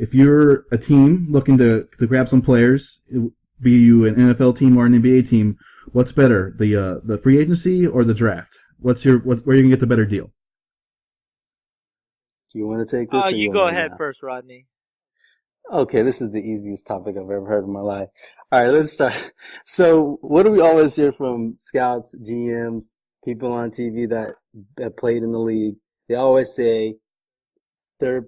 if you're a team looking to grab some players, be you an NFL team or an NBA team, what's better, the free agency or the draft? Where are you gonna get the better deal? Do you want to take this or You you want go me ahead now? first, Rodney. Okay, this is the easiest topic I've ever heard in my life. All right, let's start. So, what do we always hear from scouts, GMs, people on TV that have played in the league? They always say they're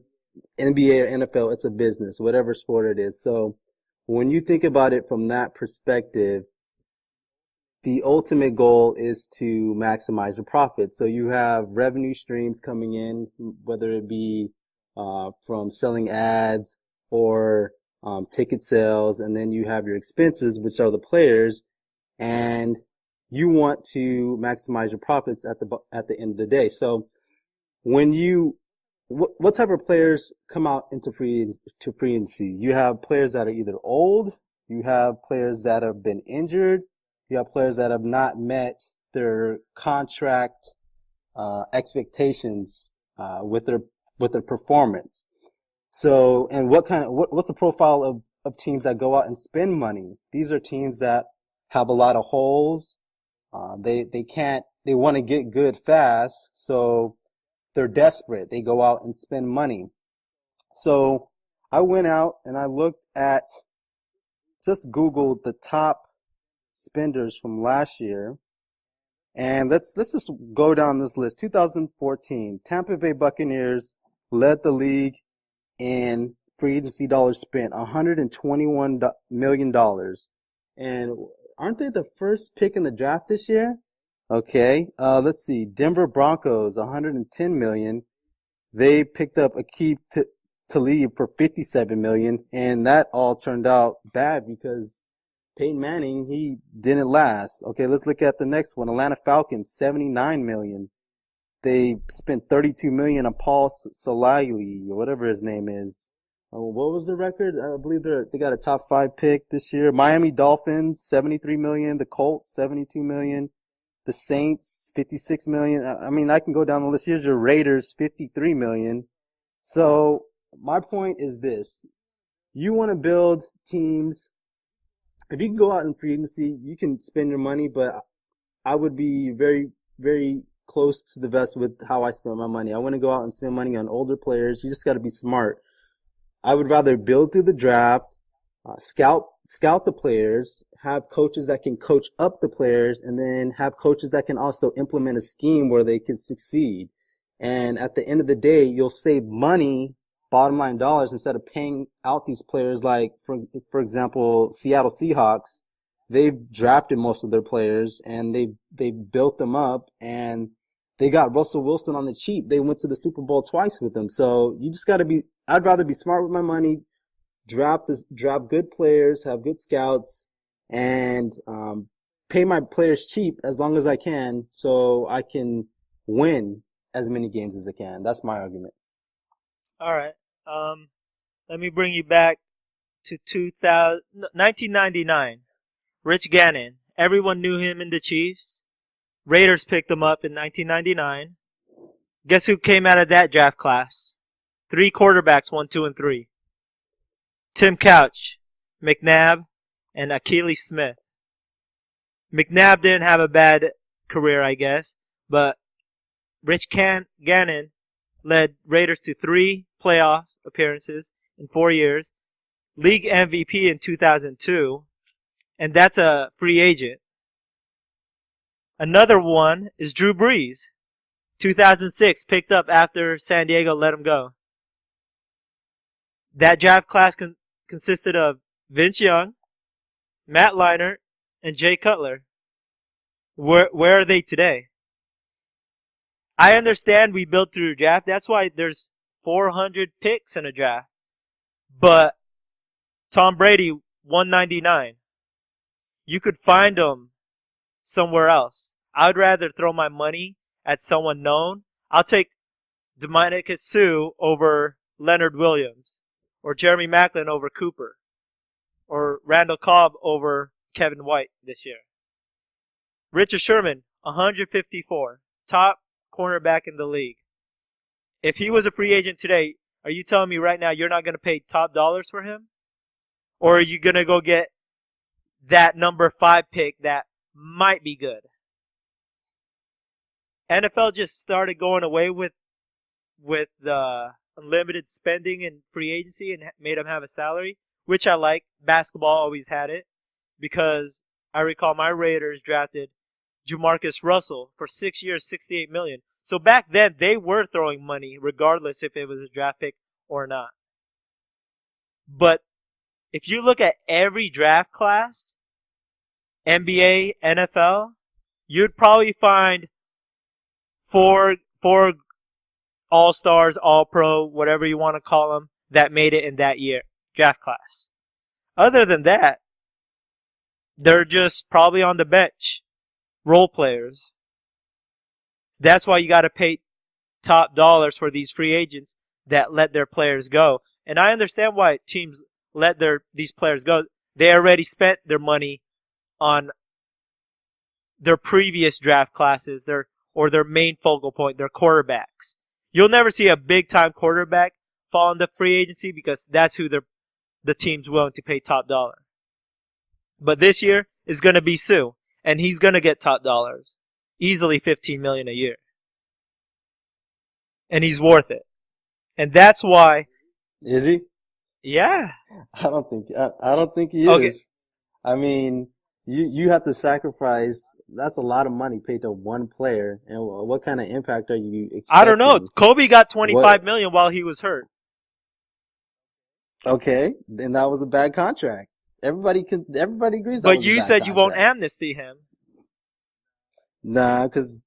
NBA or NFL, it's a business, whatever sport it is. So, when you think about it from that perspective, the ultimate goal is to maximize your profit. So you have revenue streams coming in, whether it be from selling ads or ticket sales, and then you have your expenses, which are the players, and you want to maximize your profits at the end of the day. So when you what type of players come out into free agency? You have players that are either old, you have players that have been injured, you have players that have not met their contract expectations with their performance. So, and what's the profile of teams that go out and spend money? These are teams that have a lot of holes. They want to get good fast, so they're desperate. They go out and spend money. So I went out and I looked at, just Googled the top spenders from last year. And let's just go down this list. 2014, Tampa Bay Buccaneers led the league in free agency dollars spent, $121 million. And aren't they the first pick in the draft this year? Okay, let's see. Denver Broncos, $110 million. They picked up Aqib Talib for $57 million, and that all turned out bad because Peyton Manning, he didn't last. Okay, let's look at the next one. Atlanta Falcons, $79 million. They spent $32 million on Paul Solali, or whatever his name is. What was the record? I believe they got a top 5 pick this year. Miami Dolphins, $73 million. The Colts, $72 million. The Saints, $56 million. I mean, I can go down the list. Here's your Raiders, $53 million. So my point is this. You want to build teams. If you can go out in free agency, you can spend your money, but I would be very, very close to the vest with how I spend my money. I want to go out and spend money on older players. You just got to be smart. I would rather build through the draft, scout the players, have coaches that can coach up the players, and then have coaches that can also implement a scheme where they can succeed. And at the end of the day, you'll save money, bottom line dollars, instead of paying out these players like, for example, Seattle Seahawks. They've drafted most of their players, and they built them up, and they got Russell Wilson on the cheap. They went to the Super Bowl twice with them. So you just got to be, I'd rather be smart with my money, draft good players, have good scouts, and pay my players cheap as long as I can, so I can win as many games as I can. That's my argument. All right. Let me bring you back to 1999. Rich Gannon. Everyone knew him in the Chiefs. Raiders picked him up in 1999. Guess who came out of that draft class? 3 quarterbacks, 1, 2, and 3. Tim Couch, McNabb, and Akili Smith. McNabb didn't have a bad career, I guess, but Rich Gannon led Raiders to 3 playoff appearances in 4 years, league MVP in 2002, and that's a free agent. Another one is Drew Brees, 2006, picked up after San Diego let him go. That draft class consisted of Vince Young, Matt Leinart, and Jay Cutler. Where are they today? I understand we built through a draft. That's why there's 400 picks in a draft. But Tom Brady, 199. You could find him somewhere else. I would rather throw my money at someone known. I'll take Dominic Sue over Leonard Williams, or Jeremy Maclin over Cooper, or Randall Cobb over Kevin White this year. Richard Sherman, 154, top cornerback in the league. If he was a free agent today, Are you telling me right now you're not going to pay top dollars for him? Or are you going to go get that number 5 pick that might be good? NFL just started going away with the unlimited spending and free agency and made them have a salary, which I like. Basketball always had it because I recall my Raiders drafted Jamarcus Russell for 6 years, $68 million. So back then they were throwing money regardless if it was a draft pick or not. But if you look at every draft class, NBA, NFL, you'd probably find four All-Stars, All-Pro, whatever you want to call them, that made it in that year, draft class. Other than that, they're just probably on the bench, role players. That's why you got to pay top dollars for these free agents that let their players go. And I understand why teams let these players go. They already spent their money on their previous draft classes, their main focal point, their quarterbacks. You'll never see a big-time quarterback fall into free agency because that's who the team's willing to pay top dollar. But this year is going to be Sue, and he's going to get top dollars. Easily $15 million a year. And he's worth it. And that's why. Is he? Yeah. I don't think he is. Okay. I mean, you have to sacrifice. That's a lot of money paid to one player. And what kind of impact are you expecting? I don't know. Kobe got $25 million while he was hurt. Okay, and that was a bad contract. Everybody agrees that was a bad contract. But you said you won't amnesty him. Nah, because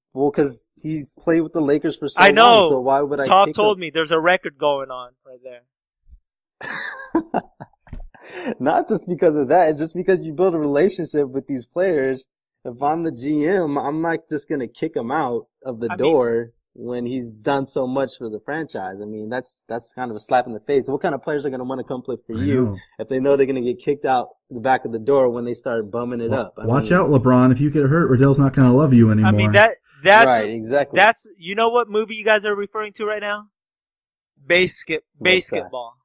he's played with the Lakers for so I know. long, so why would I Toph told me there's a record going on right there. Not just because of that, it's just because you build a relationship with these players. If I'm the GM, I'm not just going to kick him out of the door when he's done so much for the franchise. I mean, that's kind of a slap in the face. What kind of players are going to want to come play for you if they know they're going to get kicked out the back of the door when they start bumming it up? Watch out, LeBron. If you get hurt, Riddell's not going to love you anymore. I mean, that's right, exactly. You know what movie you guys are referring to right now? Basketball.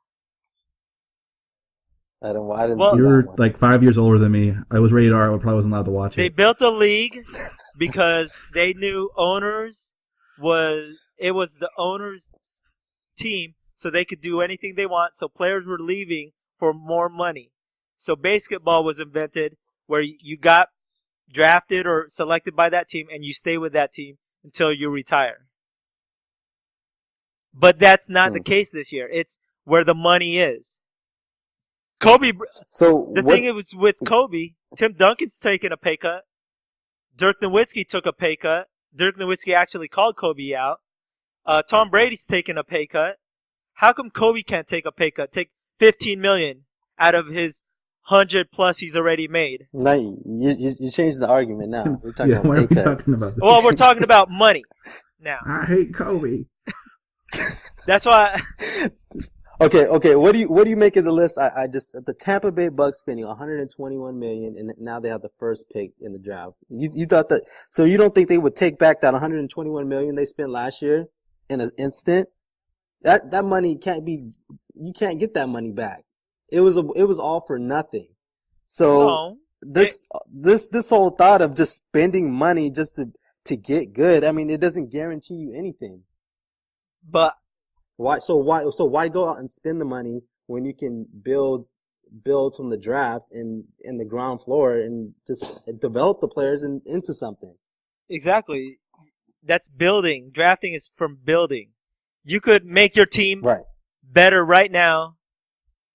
I didn't see You're that one. like 5 years older than me. I was rated R. I probably wasn't allowed to watch They it. built a league because they knew it was the owners' team, so they could do anything they want. So players were leaving for more money. So basketball was invented where you got drafted or selected by that team and you stay with that team until you retire. But that's not the case this year. It's where the money is. Kobe. The thing is with Kobe, Tim Duncan's taking a pay cut. Dirk Nowitzki took a pay cut. Dirk Nowitzki actually called Kobe out. Tom Brady's taking a pay cut. How come Kobe can't take a pay cut? Take $15 million out of his 100 plus he's already made. No, you changed the argument now. We're talking Why are about we pay cuts. talking about this? Well, we're talking about money now. I hate Kobe. That's why. Okay. What do you make of the list? I just the Tampa Bay Bucks spending $121 million, and now they have the first pick in the draft. You thought that? So you don't think they would take back that $121 million they spent last year in an instant? That money can't be. You can't get that money back. It was all for nothing. So this whole thought of just spending money just to get good. I mean, it doesn't guarantee you anything. But why go out and spend the money when you can build from the draft and the ground floor and just develop the players into something? Exactly. That's building. Drafting is from building. You could make your team better right now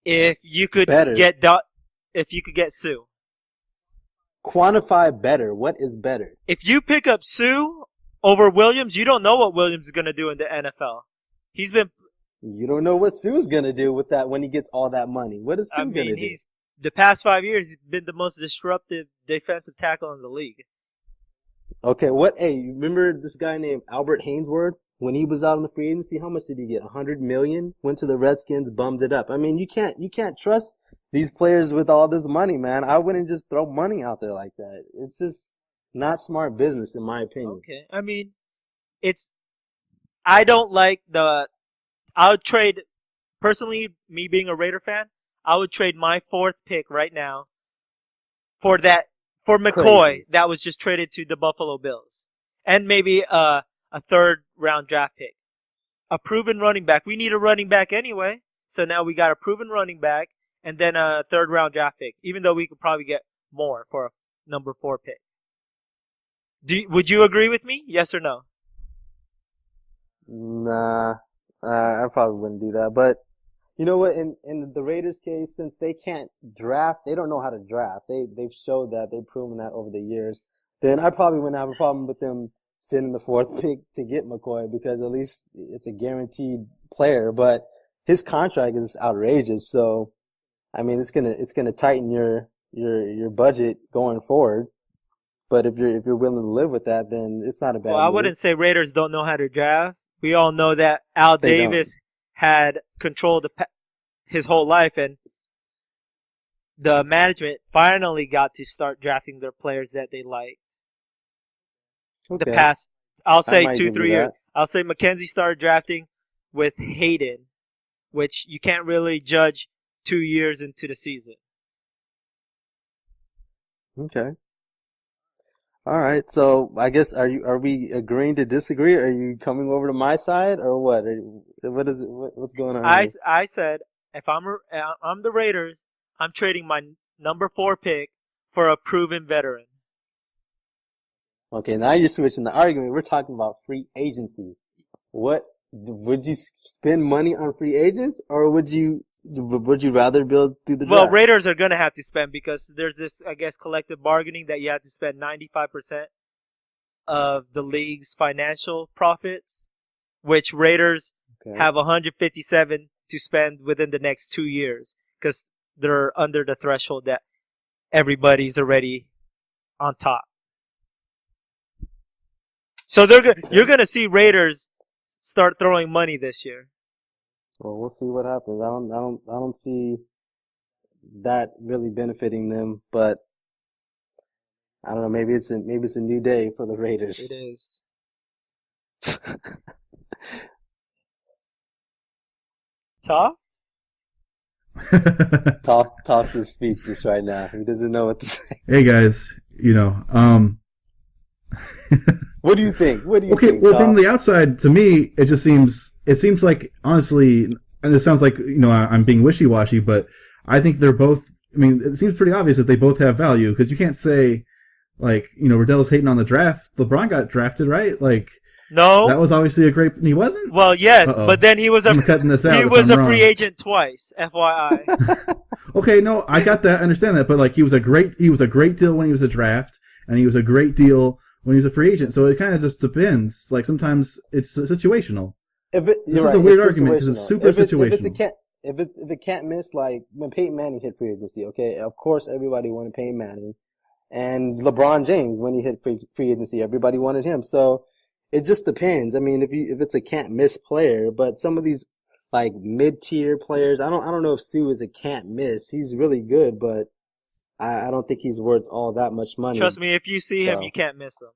if you could get Sue. Quantify better. What is better? If you pick up Sue over Williams, you don't know what Williams is going to do in the NFL. You don't know what Sue's going to do with that when he gets all that money. What is Sue going to do? The past 5 years, he's been the most disruptive defensive tackle in the league. Okay, you remember this guy named Albert Hainsworth? When he was out in the free agency, how much did he get? $100 million? Went to the Redskins, bummed it up. I mean, you can't trust these players with all this money, man. I wouldn't just throw money out there like that. It's just not smart business, in my opinion. Okay, I mean, I don't like I would trade personally, me being a Raider fan, I would trade my 4th pick right now for McCoy Crazy. that was just traded to the Buffalo Bills, and maybe a 3rd round draft pick. A proven running back. We need a running back anyway, so now we got a proven running back and then a 3rd round draft pick. Even though we could probably get more for a number 4 pick. Would you agree with me? Yes or no? Nah, I probably wouldn't do that. But you know what? In the Raiders' case, since they can't draft, they don't know how to draft. They've showed that. They've proven that over the years. Then I probably wouldn't have a problem with them sending the 4th pick to get McCoy because at least it's a guaranteed player. But his contract is outrageous. So I mean, it's gonna tighten your budget going forward. But if you're willing to live with that, then it's not a bad Well, I move. wouldn't say Raiders don't know how to draft. We all know that Al They don't. Davis had control his whole life, and the management finally got to start drafting their players that they like. The Okay, past, I'll I say might 2, give you 3 years. that. I'll say Mackenzie started drafting with Hayden, which you can't really judge 2 years into the season. Okay. All right. So I guess are we agreeing to disagree? Are you coming over to my side or what? What's going on here? I said if I'm the Raiders, I'm trading my number 4 pick for a proven veteran. Okay, now you're switching the argument. We're talking about free agency. What would you spend money on free agents, or would you rather build through the Well, draft? Raiders are going to have to spend because there's this, I guess, collective bargaining that you have to spend 95% of the league's financial profits, which Raiders Okay. have 157 to spend within the next 2 years because they're under the threshold that everybody's already on top. So you're going to see Raiders start throwing money this year. Well, we'll see what happens. I don't see that really benefiting them, but I don't know. Maybe it's a new day for the Raiders. It is. Tough? Talk is speechless right now. He doesn't know what to say. Hey guys, What do you think? What do you okay, think? well, Talk? from the outside, to me, it seems like, honestly, and it sounds like, I'm being wishy-washy, but I think they're both, I mean, it seems pretty obvious that they both have value, because you can't say, like, Riddell's hating on the draft. LeBron got drafted, right? Like, No. that was obviously he wasn't? Well, yes, Uh-oh. but then he was I'm cutting this out he if was I'm a free wrong. agent twice, FYI. Okay, no, I got that, I understand that, but like, he was a great deal when he was a draft, and he was a great deal when he was a free agent, so it kind of just depends. Like, sometimes it's situational. This is a weird argument because it's super situational. If it can't miss, like when Peyton Manning hit free agency, okay, of course everybody wanted Peyton Manning, and LeBron James when he hit free agency, everybody wanted him. So it just depends. I mean, if it's a can't miss player, but some of these like mid tier players, I don't know if Sue is a can't miss. He's really good, but I don't think he's worth all that much money. Trust me, if you see him, So. you can't miss him.